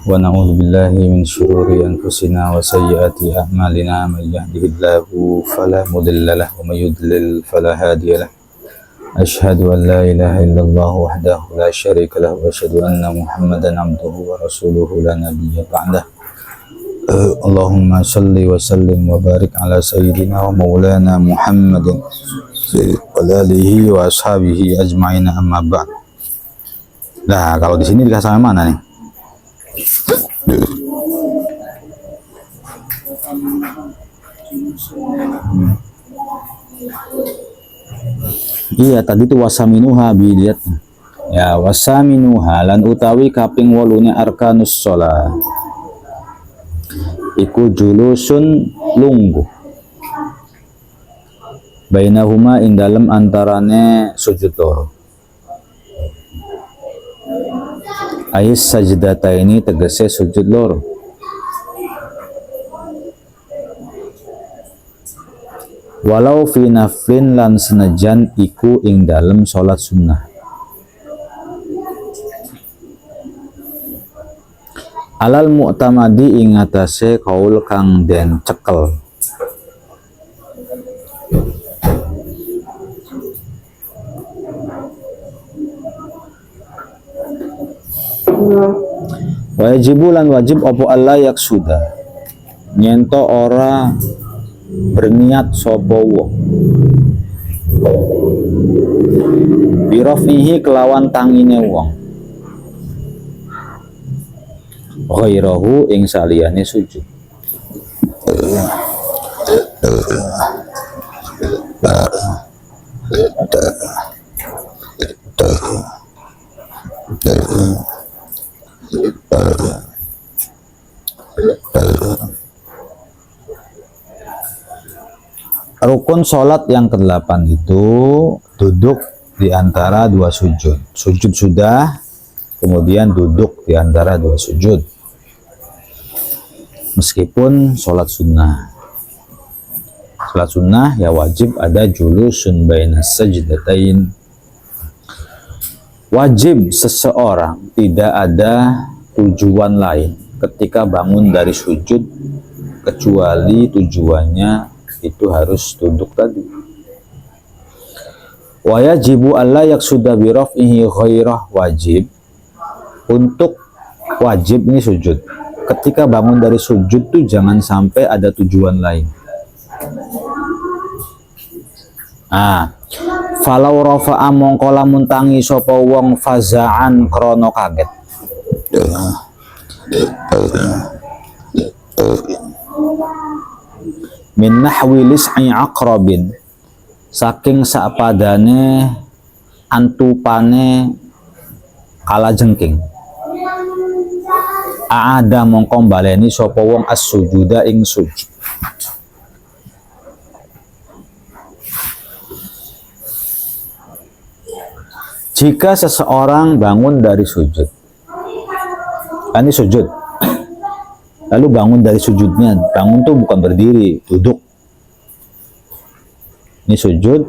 wa na'udzu billahi min syururi anfusina wa sayyiati a'malina may yahdihillahu fala mudilla lahu wa may yudlil fala hadiya lahu. Asyhadu an la ilaha illallah wahdahu la syarika lahu wa asyhadu anna Muhammadan abduhu wa rasuluhu la nabiyya ba'dah. Allahumma salli wa sallim wa barik ala sayyidina wa maulana Muhammadin wa alihi wa ashabihi ajma'in, amma ba'd. Nah, kalau di sini dikasih sama mana nih? Iya, tadi tuh wasaminuha biliat. Ya, wasaminuha lan utawi kaping 8 arkanus shalah. Iku julusun lungguh. Bainahuma ing dalem antarane sujud loro. Ais sajdata ini tegese sujud loro. Walau fi naflin lan senajan iku ing dalem salat sunnah. Alal mu'tamadi ing atase kaul kang den cekel. Wajibu lan wajib opo Allah yaksuda nyento ora berniat sapa wong birofihi kelawan tangine wong ghairahu ing saliyane sujud. Rukun sholat yang ke-8 itu duduk di antara dua sujud. Sujud sudah, kemudian duduk di antara dua sujud. Meskipun sholat sunnah. Sholat sunnah ya wajib ada julusun bainas sajdatain. Wajib seseorang tidak ada tujuan lain ketika bangun dari sujud kecuali tujuannya itu harus duduk tadi. Wa yajibu alla yaksuda bi raf'ihi ghairah, wajib untuk wajib ini sujud. Ketika bangun dari sujud tuh jangan sampai ada tujuan lain. Falau rafa'a mongko lamun tangi sapa wong faza'an krana kaget. Min nahwi lis'i aqrabin, saking sapadane antupane kalajengking. Aada mongko baleni sapa wong as-sujuda ing sujud. Jika seseorang bangun dari sujud, ini sujud, lalu bangun dari sujudnya, bangun tuh bukan berdiri, duduk. Ini sujud,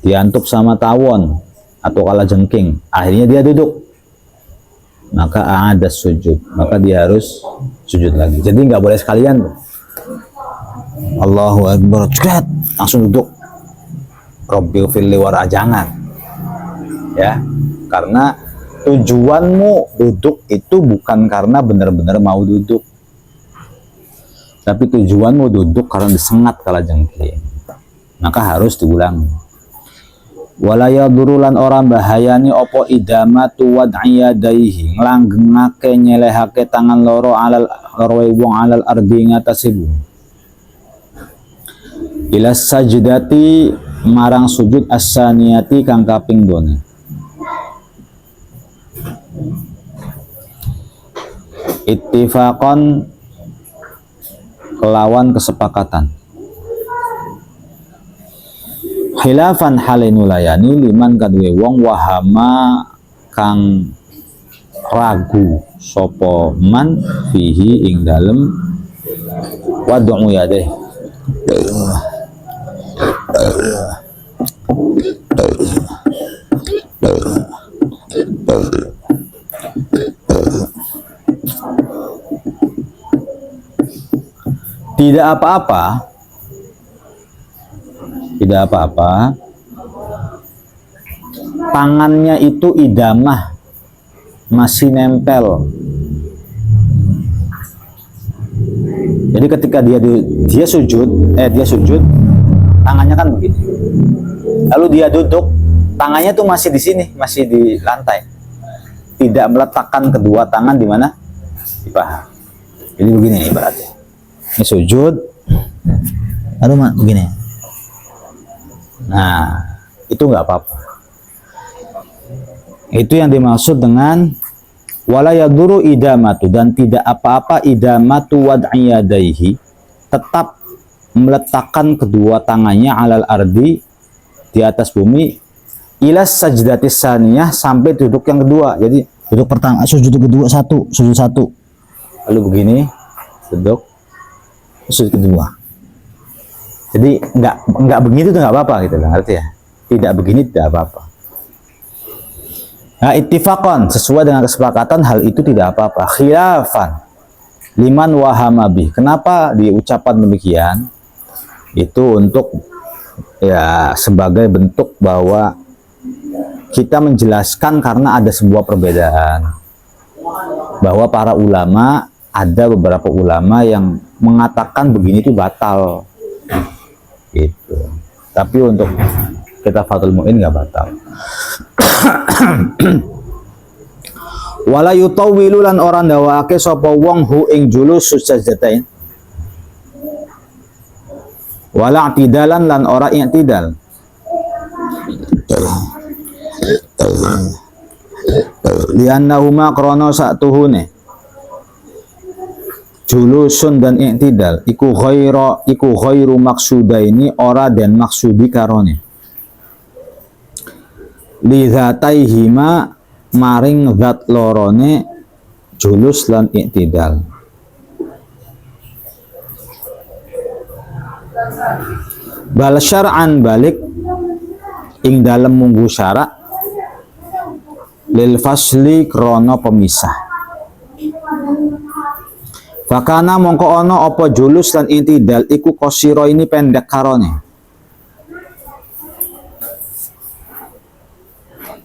diantuk sama tawon atau kalajengking, akhirnya dia duduk. Maka ada sujud, maka dia harus sujud lagi. Jadi nggak boleh sekalian. Allahu Akbar, cekret, langsung duduk. Robbil fili wara, jangan. Ya, karena tujuanmu duduk itu bukan karena benar-benar mau duduk, tapi tujuanmu duduk karena disengat kalajengking, maka harus diulang. Walaya durulan orang bahayani opo idamatu wad'iyadaihi, nglanggengake nyelehake tangan loro alal wong alal ardi ngatasi bumi. Ila sajdati marang sujud as-saniyati kang kaping 2. Ittifaqan kelawan kesepakatan. Khilafan halinulayani liman kadwe wong wahama kang ragu sopo man fihi ing dalem wad'u yadeh. Tidak apa-apa, tidak apa-apa, tangannya itu idamah, masih nempel. Jadi ketika dia sujud, tangannya kan begini. Lalu dia duduk, tangannya tuh masih di sini, masih di lantai. Tidak meletakkan kedua tangan di mana? Di paha. Jadi begini ibaratnya. Ini sujud, lalu begini. Nah, itu nggak apa-apa. Itu yang dimaksud dengan wala yaduru idamatu, dan tidak apa-apa idamatu wad'iyadaihi, tetap meletakkan kedua tangannya alal ardi, di atas bumi, ilas sajdatis saniyah, sampai duduk yang kedua. Jadi duduk pertama, sujud kedua sujud satu, lalu begini, duduk, sujud kedua. Jadi nggak begitu tuh nggak apa-apa gitu loh, ngerti ya? Tidak begini tidak apa-apa. Nah, ittifaqan, sesuai dengan kesepakatan, hal itu tidak apa-apa. Khilafan liman wahamabi. Kenapa diucapkan demikian? Itu untuk ya sebagai bentuk bahwa kita menjelaskan karena ada sebuah perbedaan. Bahwa para ulama, ada beberapa ulama yang mengatakan begini itu batal. Gitu. Tapi untuk kita Fathul Mu'in nggak batal. Wala yutawwilu lan orang dawake sapa wong hu ing julus sajdatain. Wala i'tidalan lan ora i'tidal. Liannahuma krana satuhune julusun dan i'tidal iku ghairu maksudaini, ora dan maksudi karone. Lidzataihima maring zat lorone julus lan i'tidal. Bal syar'an balik ing dalem munggu syarak lil fasli krono pemisah. Fakana mongko ono apa julus lan i'tidal iku qasira ini pendek karone.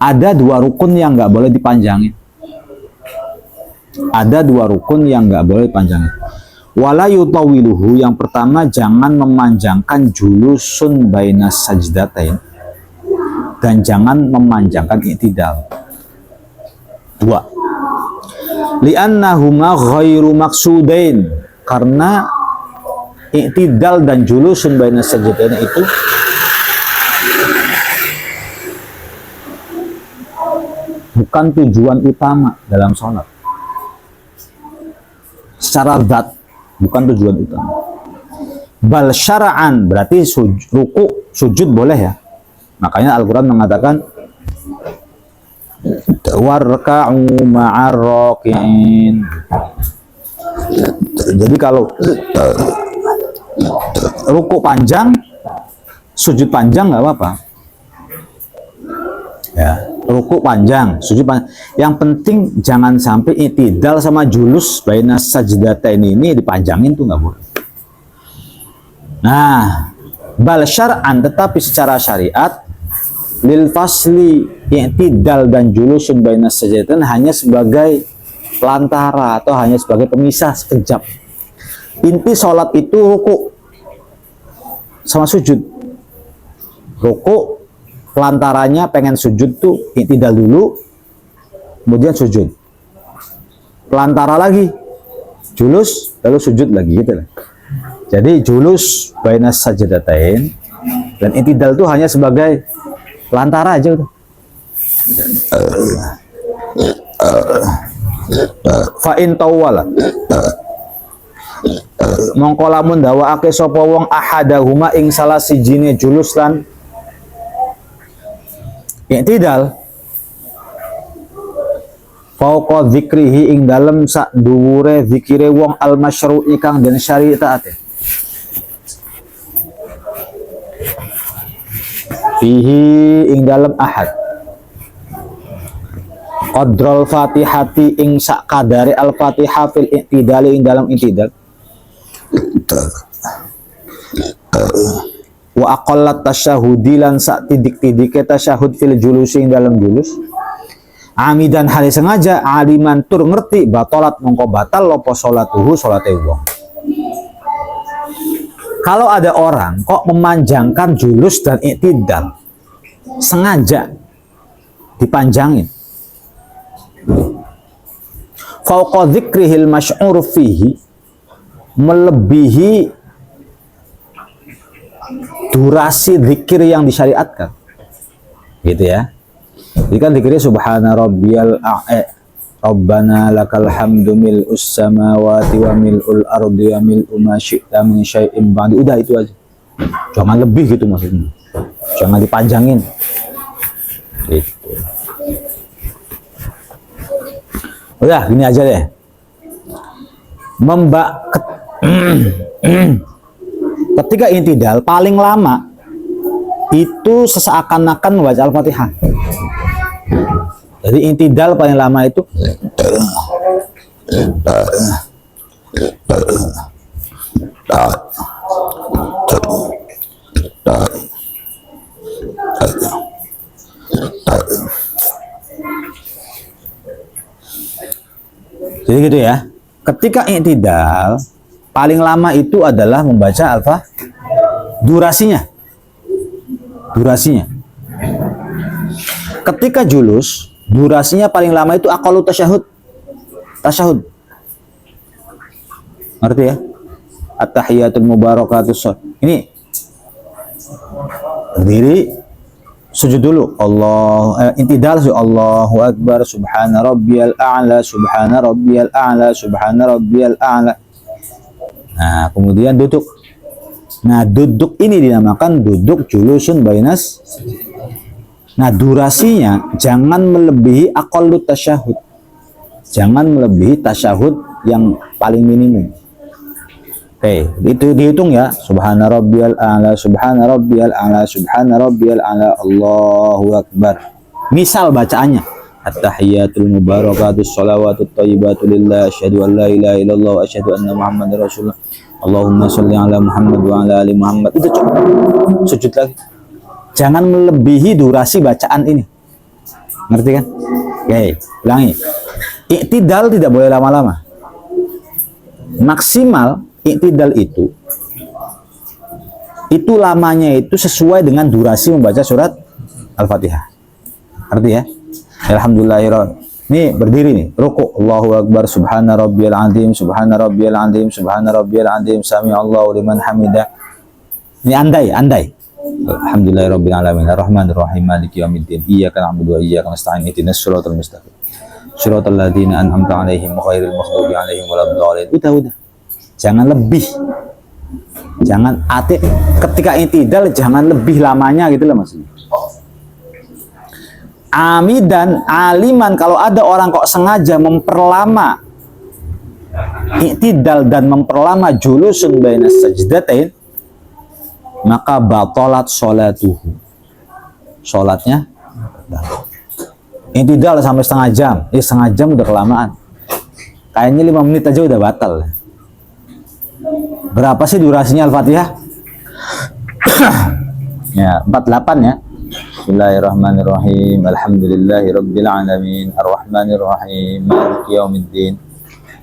Ada dua rukun yang nggak boleh dipanjangin. Ada dua rukun yang nggak boleh dipanjangin. Wala yutawiluhu, yang pertama jangan memanjangkan julusun bainas sajdatain, dan jangan memanjangkan i'tidal. Dua. Li'annahuma ghairu maksudain, karena i'tidal dan julusun bainas sajdatain itu bukan tujuan utama dalam sholat. Secara zat bukan tujuan utama. Bal syara'an, berarti ruku sujud boleh ya. Makanya Al-Quran mengatakan warka'u ma'ar raki'in. Jadi kalau ruku panjang, sujud panjang nggak apa-apa. Ya, ruku panjang, sujud panjang. Yang penting jangan sampai i'tidal sama julus bainas sajdatain ini dipanjangin, tuh nggak boleh. Nah, bal syar'an, tetapi secara syariat lil fasli i'tidal dan julusun bainas sajdatain hanya sebagai pelantara atau hanya sebagai pemisah sekejap. Inti sholat itu ruku sama sujud. Ruku pelantaranya pengen sujud tuh i'tidal dulu, kemudian sujud. Pelantara lagi, julus, lalu sujud lagi gitu lah. Jadi julus bainas sajdatain dan i'tidal tuh hanya sebagai pelantara aja udah. Fa in tawwala, mongko lamun dawaake sapa wong ahadahuma ing salah sijine julus lan i'tidal fauqa dzikrihi ing dalem sak dhuwure zikire wong al masyru'i kang den syariate fihi ing dalem ahad qadral fatihati ing sak kadare al fatihah fil i'tidal ing dalem i'tidal Wa aqallat tasyahudi lan sak tidik-tidike tasyahud fil julusi ing dalam julus. Amidan hale sengaja, aliman tur ngerti, batalat mongko batal lopo salatuhu salate wong. Kalau ada orang kok memanjangkan julus dan i'tidal, sengaja dipanjangin, fauqa dzikrihil masy'ur fihi, melebihi durasi zikir yang disyariatkan, gitu ya. Jadi kan zikirnya subhana rabbiyal a'la, rabbana lakal hamdu mil'us samawati wa mil'ul ardi wa mil'u ma syi'ta min syai'in ba'di. Udah itu aja, jangan lebih gitu maksudnya, jangan dipanjangin gitu. Udah gini aja deh, ketika intidal paling lama itu seakan-akan membaca Al-Fatihah. Jadi intidal paling lama itu jadi gitu ya. Ketika i'tidal paling lama itu adalah membaca apa? Durasinya. Ketika julus, durasinya paling lama itu aqallu tasyahud. Ngerti ya? At-tahiyatul mubarakatus. Ini berdiri, sujud dulu. Intidal, Allahu akbar, subhana rabbiyal a'la, subhana rabbiyal a'la, subhana rabbiyal a'la. Nah, kemudian duduk. Nah, duduk ini dinamakan duduk julusun bainas. Nah, durasinya jangan melebihi aqallu tasyahud. Jangan melebihi tasyahud yang paling minimum. Oke, itu dihitung ya. Subhana rabbiyal a'la, subhana rabbiyal a'la, subhana rabbiyal a'la, Allahu akbar. Misal bacaannya, at-tahiyatul mubarakatus shalawatut thayyibatu lillah, asyhadu an la ilaha illallah wa asyhadu anna muhammadar rasulullah. Allahumma sholli ala Muhammad wa ala ali Muhammad. Itu cukup. Sujud lagi. Jangan melebihi durasi bacaan ini. Ngerti kan? Oke, ulangi. I'tidal tidak boleh lama-lama. Maksimal i'tidal itu lamanya itu sesuai dengan durasi membaca surat Al-Fatihah. Ngerti ya? Alhamdulillahirrahmanirrahim. Nih berdiri nih, ruku, Allahu akbar, subhana rabbiyal azim, subhana rabbiyal azim, subhana rabbiyal azim, sami Allahu liman hamidah. Ini andai. Alhamdulillahirabbil alamin, arrahmanir rahim, maliki yaumiddin, iyyaka na'budu wa iyyaka nasta'in, ihdinas siratal mustaqim, siratal ladzina an'amta 'alaihim ghairil maghdubi 'alaihim waladdallin. Udah. Jangan lebih. Jangan ketika i'tidal jangan lebih lamanya gitu loh maksudnya. Amidan aliman, kalau ada orang kok sengaja memperlama i'tidal dan memperlama julusun bainas sajdatain, maka batalat sholatuhu, sholatnya i'tidal sampai setengah jam udah kelamaan, kayaknya 5 menit aja udah batal. Berapa sih durasinya Al-Fatihah? Ya 48 ya. Bismillahirrahmanirrahim. Alhamdulillahirabbil alamin. Arrahmanirrahim. Maliki yaumiddin.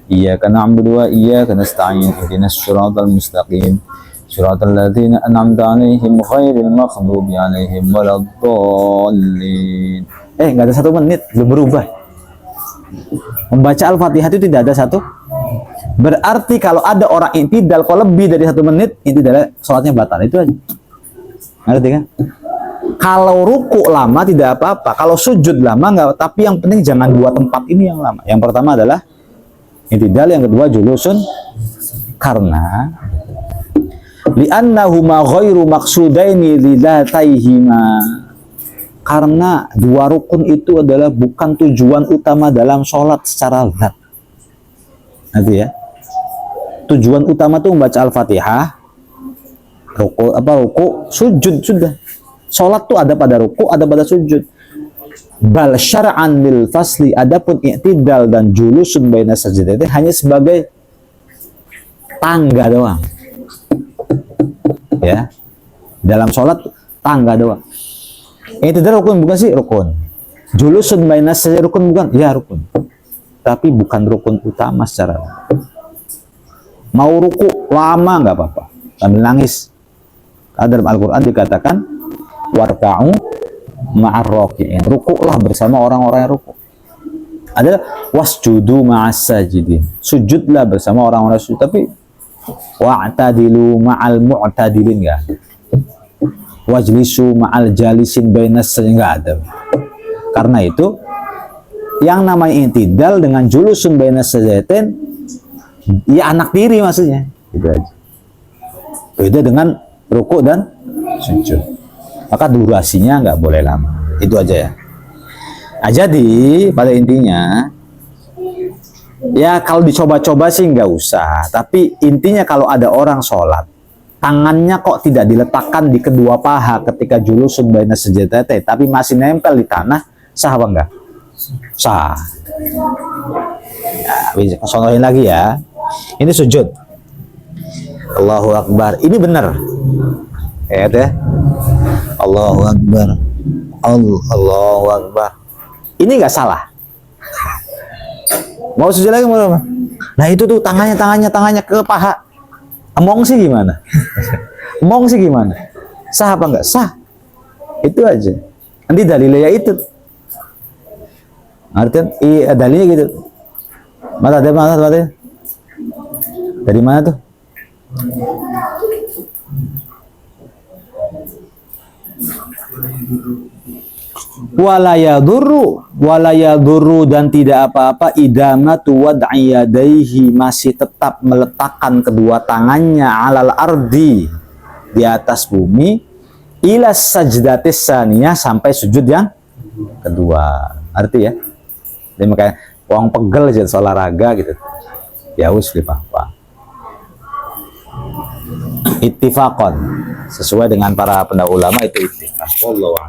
Iyyaka na'budu wa iyyaka nasta'in. Ihdinas siratal mustaqim. Siratal ladzina an'amta 'alaihim ghairil maghdubi 'alaihim waladdallin. Enggak ada 1 menit, belum berubah. Membaca Al-Fatihah itu tidak ada 1. Berarti kalau ada orang i'tidal kalau lebih dari 1 menit, i'tidal salatnya batal. Itu aja. Ngerti kan? Kalau ruku lama tidak apa-apa, kalau sujud lama enggak, tapi yang penting jangan 2 tempat ini yang lama. Yang pertama adalah i'tidal, yang kedua julusun, karena li'annahuma ghairu maqsudaini lidzataihima, karena 2 rukun itu adalah bukan tujuan utama dalam sholat secara zat. Nanti ya, tujuan utama itu membaca Al-Fatihah, ruku, sujud sudah. Sholat tuh ada pada ruku, ada pada sujud. Bal syar'an lil fasli, adapun i'tidal dan julusun baina sajdatain hanya sebagai tangga doang. Ya, dalam sholat tangga doang. Itu rukun bukan sih? Rukun. Julusun bainas saja rukun bukan? Ya rukun. Tapi bukan rukun utama secara. Mau ruku lama nggak apa-apa, sambil nangis. Dalam Al-Quran dikatakan warka'u ma'ar raki'in. Rukuklah bersama orang-orang yang rukuk. Adalah wasjudu ma'as sajidin. Sujudlah bersama orang-orang sujud. Tapi wa'tadilu ma'al mu'tadilin enggak. Wajlisu ma'al jalisin bainas enggak ada. Karena itu yang namanya intidal dengan julusun bainas sajdatain ya anak tiri maksudnya. Gitu aja. Beda dengan rukuk dan sujud. Maka durasinya nggak boleh lama. Itu aja ya. Nah, jadi pada intinya ya kalau dicoba-coba sih nggak usah. Tapi intinya kalau ada orang sholat tangannya kok tidak diletakkan di kedua paha ketika julusun bainas sajdatain tapi masih nempel di tanah, sah apa enggak? Sah. Ya, contohin lagi ya. Ini sujud. Allahu Akbar. Ini benar. Ya. Allahu Akbar. Allahu Akbar. Ini nggak salah. Mau sujud lagi mau apa? Nah itu tuh tangannya ke paha. Emong sih gimana? Emong sih gimana? Sah apa enggak? Sah. Itu aja. Nanti dalilnya itu. Artinya dalilnya gitu. Mata. Dari mana tuh? Walayadurru dan tidak apa-apa idamatu wad'i yadaihi masih tetap meletakkan kedua tangannya alal ardi di atas bumi ila sajdatis saniyah sampai sujud yang kedua. Arti ya. Jadi makanya uang pegel aja olahraga gitu. Ya wis apa. Ittifaqan sesuai dengan para pendahulu ulama itu ittifaq. Wallahu a'lam.